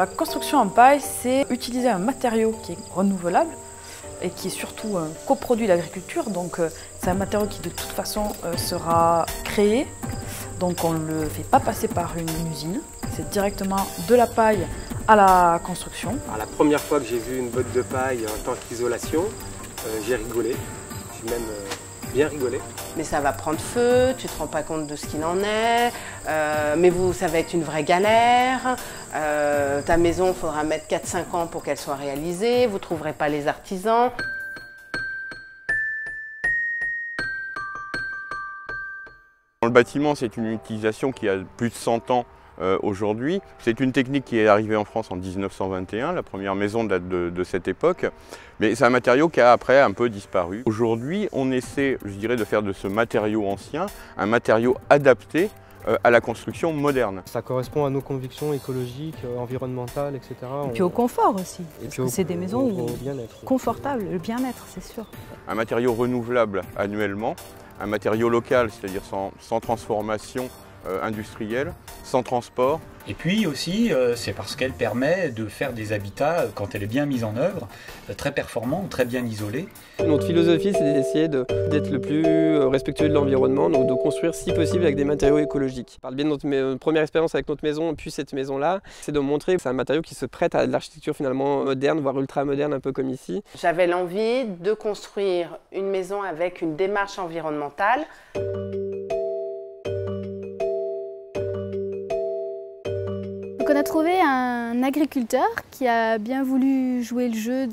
La construction en paille, c'est utiliser un matériau qui est renouvelable et qui est surtout un coproduit de l'agriculture. Donc c'est un matériau qui de toute façon sera créé. Donc on ne le fait pas passer par une usine. C'est directement de la paille à la construction. Alors, la première fois que j'ai vu une botte de paille en tant qu'isolation, j'ai rigolé. J'ai même bien rigolé. Mais ça va prendre feu, tu te rends pas compte de ce qu'il en est, mais ça va être une vraie galère. Ta maison, il faudra mettre 4-5 ans pour qu'elle soit réalisée, vous ne trouverez pas les artisans. Dans le bâtiment, c'est une utilisation qui a plus de 100 ans aujourd'hui. C'est une technique qui est arrivée en France en 1921, la première maison date de cette époque, mais c'est un matériau qui a après un peu disparu. Aujourd'hui, on essaie, je dirais, de faire de ce matériau ancien un matériau adapté à la construction moderne. Ça correspond à nos convictions écologiques, environnementales, etc. Et puis au confort aussi, parce que c'est des maisons bien-être. Confortables, le bien-être, c'est sûr. Un matériau renouvelable annuellement, un matériau local, c'est-à-dire sans transformation industrielle, sans transport. Et puis aussi, c'est parce qu'elle permet de faire des habitats, quand elle est bien mise en œuvre, très performants, très bien isolés. Notre philosophie, c'est d'essayer d'être le plus respectueux de l'environnement, donc de construire si possible avec des matériaux écologiques. Par le biais de notre première expérience avec notre maison, puis cette maison-là, c'est de montrer que c'est un matériau qui se prête à de l'architecture finalement moderne, voire ultra-moderne, un peu comme ici. J'avais l'envie de construire une maison avec une démarche environnementale. Donc on a trouvé un agriculteur qui a bien voulu jouer le jeu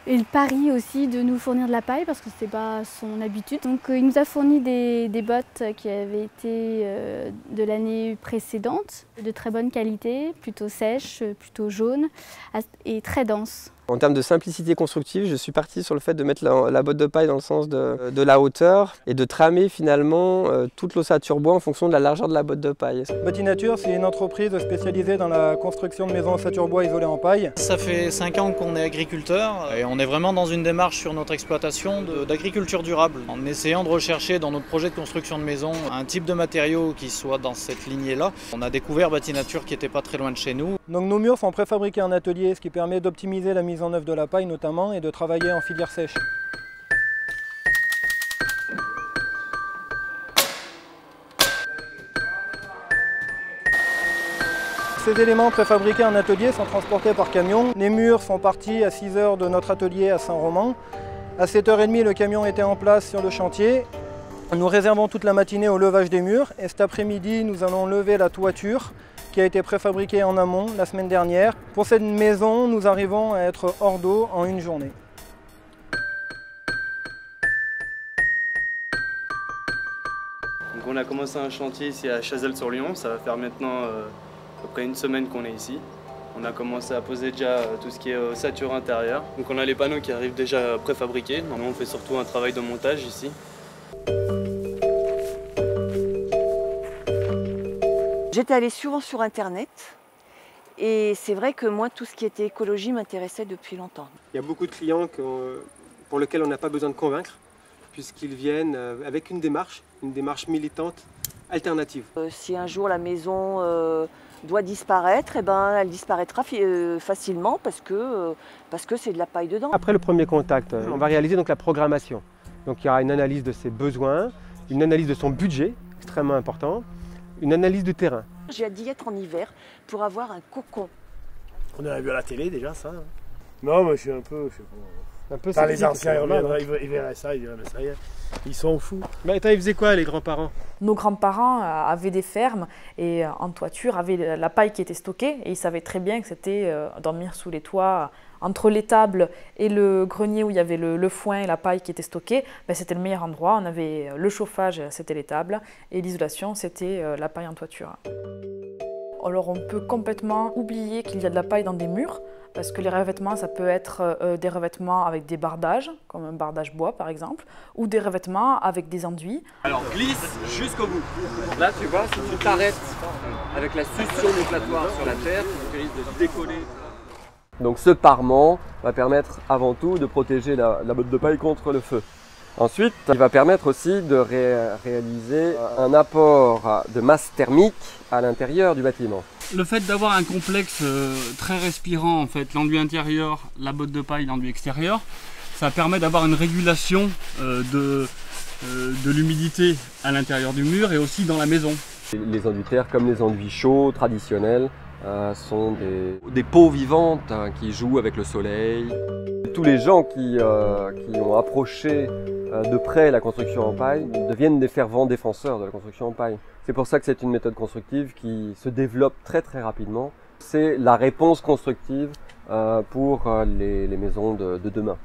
et le pari aussi de nous fournir de la paille parce que ce n'était pas son habitude. Donc il nous a fourni des bottes qui avaient été de l'année précédente, de très bonne qualité, plutôt sèches, plutôt jaunes et très denses. En termes de simplicité constructive, je suis parti sur le fait de mettre la botte de paille dans le sens de la hauteur et de tramer finalement toute l'ossature bois en fonction de la largeur de la botte de paille. Bâtinature, c'est une entreprise spécialisée dans la construction de maisons ossature bois isolées en paille. Ça fait 5 ans qu'on est agriculteur et on est vraiment dans une démarche sur notre exploitation d'agriculture durable, en essayant de rechercher dans notre projet de construction de maison un type de matériau qui soit dans cette lignée-là. On a découvert Bâtinature qui n'était pas très loin de chez nous. Donc nos murs sont préfabriqués en atelier, ce qui permet d'optimiser la mise en œuvre de la paille notamment et de travailler en filière sèche. Ces éléments préfabriqués en atelier sont transportés par camion. Les murs sont partis à 6 h de notre atelier à Saint-Roman. À 7 h 30, le camion était en place sur le chantier. Nous réservons toute la matinée au levage des murs et cet après-midi, nous allons lever la toiture qui a été préfabriquée en amont la semaine dernière. Pour cette maison, nous arrivons à être hors d'eau en une journée. Donc on a commencé un chantier ici à Chazelles-sur-Lyon, ça va faire maintenant à peu près une semaine qu'on est ici. On a commencé à poser déjà tout ce qui est ossature intérieure. Donc on a les panneaux qui arrivent déjà préfabriqués. Normalement on fait surtout un travail de montage ici. J'étais allée souvent sur internet et c'est vrai que moi tout ce qui était écologie m'intéressait depuis longtemps. Il y a beaucoup de clients pour lesquels on n'a pas besoin de convaincre puisqu'ils viennent avec une démarche militante alternative. Si un jour la maison doit disparaître, eh ben, elle disparaîtra facilement parce que c'est de la paille dedans. Après le premier contact, on va réaliser donc la programmation. Donc il y aura une analyse de ses besoins, une analyse de son budget, extrêmement important, une analyse du terrain. J'ai hâte d'y être en hiver pour avoir un cocon. On a vu à la télé déjà ça. Non, mais je suis un peu les anciens ils verraient ça, ils diraient mais ça y est, ils sont fous. Mais attends, ils faisaient quoi les grands-parents? Nos grands-parents avaient des fermes et en toiture avaient la paille qui était stockée et ils savaient très bien que c'était dormir sous les toits. Entre l'étable et le grenier où il y avait le foin et la paille qui était stockée, ben c'était le meilleur endroit. On avait le chauffage, c'était l'étable, et l'isolation, c'était la paille en toiture. Alors on peut complètement oublier qu'il y a de la paille dans des murs, parce que les revêtements, ça peut être des revêtements avec des bardages, comme un bardage bois par exemple, ou des revêtements avec des enduits. Alors glisse jusqu'au bout. Là tu vois, si tu t'arrêtes avec la succion déflatoire sur la terre, tu risques de décoller. Donc ce parement va permettre avant tout de protéger la botte de paille contre le feu. Ensuite, il va permettre aussi de réaliser un apport de masse thermique à l'intérieur du bâtiment. Le fait d'avoir un complexe très respirant, en fait, l'enduit intérieur, la botte de paille, l'enduit extérieur, ça permet d'avoir une régulation de l'humidité à l'intérieur du mur et aussi dans la maison. Les enduits terre, comme les enduits chauds traditionnels, sont des peaux vivantes qui jouent avec le soleil. Tous les gens qui ont approché de près la construction en paille deviennent des fervents défenseurs de la construction en paille. C'est pour ça que c'est une méthode constructive qui se développe très rapidement. C'est la réponse constructive pour les maisons de demain.